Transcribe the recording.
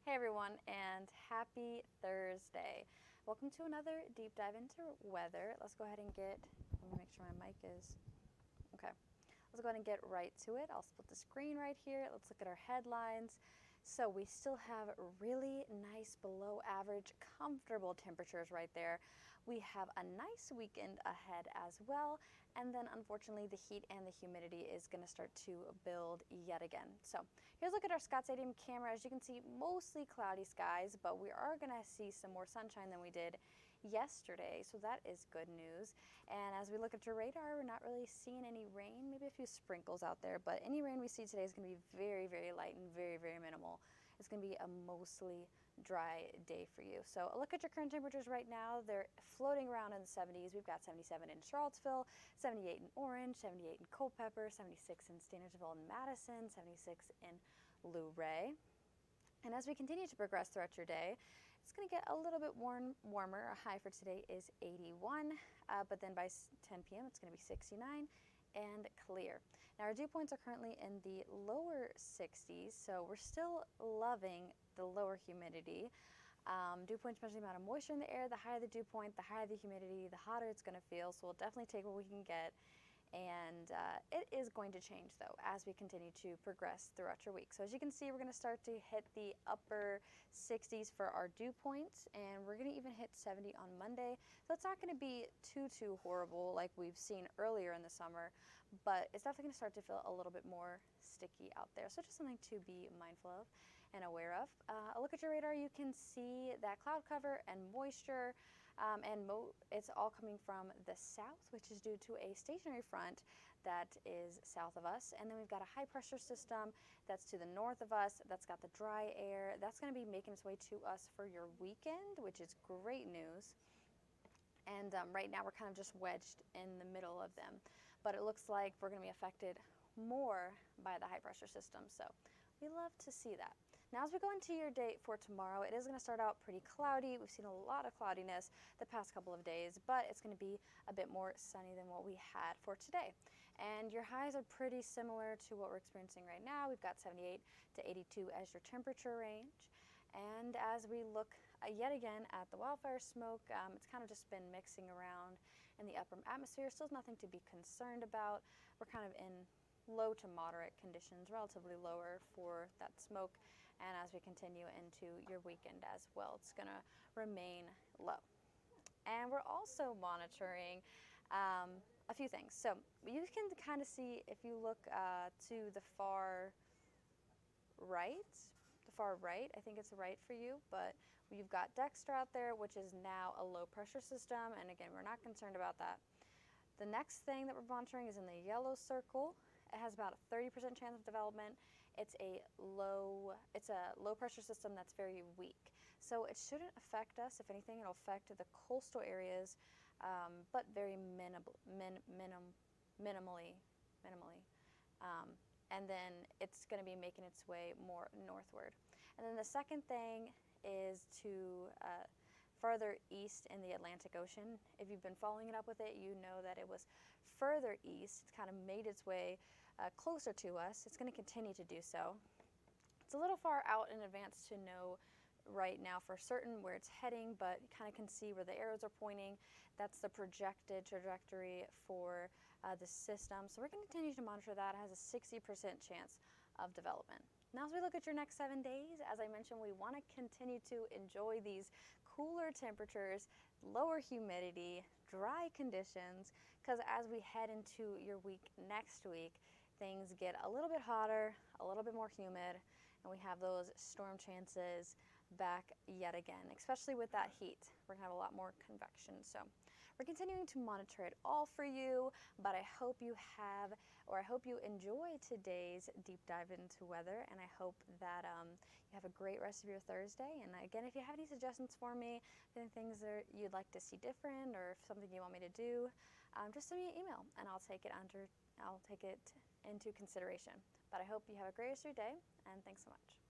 Hey everyone, and happy Thursday. Welcome to another deep dive into weather. Let's go ahead and let me make sure my mic is, okay. Let's go ahead and get right to it. I'll split the screen right here. Let's look at our headlines. So we still have really nice below average, comfortable temperatures right there. We have a nice weekend ahead as well. And then unfortunately the heat and the humidity is going to start to build yet again. So here's a look at our Scott Stadium camera. As you can see, mostly cloudy skies, but we are going to see some more sunshine than we did yesterday. So that is good news. And as we look at your radar, we're not really seeing any rain, maybe a few sprinkles out there, but any rain we see today is going to be very, very light and very, very minimal. It's going to be a mostly dry day for you. So a look at your current temperatures right now. They're floating around in the 70s. We've got 77 in Charlottesville, 78 in Orange, 78 in Culpeper, 76 in Standardsville and Madison, 76 in Luray. And as we continue to progress throughout your day, it's going to get a little bit warmer. Our high for today is 81, but then by 10 p.m. it's going to be 69 and clear. Now our dew points are currently in the lower 60s, so we're still loving the lower humidity. Dew points measure the amount of moisture in the air. The higher the dew point, the higher the humidity, the hotter it's going to feel. So we'll definitely take what we can get. And it is going to change though as we continue to progress throughout your week. So as you can see, we're going to start to hit the upper 60s for our dew points, and we're going to even hit 70 on Monday. So it's not going to be too horrible like we've seen earlier in the summer, but it's definitely going to start to feel a little bit more sticky out there. So just something to be mindful of and aware of. A look at your radar, you can see that cloud cover and moisture, it's all coming from the south, which is due to a stationary front that is south of us. And then we've got a high pressure system that's to the north of us, that's got the dry air. That's going to be making its way to us for your weekend, which is great news. And right now we're kind of just wedged in the middle of them. But it looks like we're going to be affected more by the high pressure system. So we love to see that. Now as we go into your day for tomorrow, it is going to start out pretty cloudy. We've seen a lot of cloudiness the past couple of days, but it's going to be a bit more sunny than what we had for today. And your highs are pretty similar to what we're experiencing right now. We've got 78 to 82 as your temperature range. And as we look yet again at the wildfire smoke, it's kind of just been mixing around in the upper atmosphere. Still nothing to be concerned about. We're kind of in low to moderate conditions, relatively lower for that smoke. And as we continue into your weekend as well, it's going to remain low. And we're also monitoring a few things. So you can kind of see, if you look to the far right, I think it's right for you, but you've got Dexter out there, which is now a low pressure system. And again, we're not concerned about that. The next thing that we're monitoring is in the yellow circle. It has about a 30% chance of development. It's a low pressure system that's very weak. So it shouldn't affect us. If anything, it'll affect the coastal areas, but very minimally. And then it's going to be making its way more northward. And then the second thing is to further east in the Atlantic Ocean. If you've been following it up with it, you know that it was further east. It's kind of made its way closer to us. It's going to continue to do so. It's a little far out in advance to know right now for certain where it's heading, but you kind of can see where the arrows are pointing. That's the projected trajectory for the system. So we're going to continue to monitor that. It has a 60% chance of development. Now as we look at your next 7 days, as I mentioned, we want to continue to enjoy these cooler temperatures, lower humidity, dry conditions, because as we head into your week next week, things get a little bit hotter, a little bit more humid, and we have those storm chances back yet again, especially with that heat. We're gonna have a lot more convection. So we're continuing to monitor it all for you, but I hope you enjoy today's deep dive into weather, and I hope that you have a great rest of your Thursday. And again, if you have any suggestions for me, any things that you'd like to see different, or if something you want me to do, just send me an email and I'll take it into consideration. But I hope you have a great rest of your day, and thanks so much.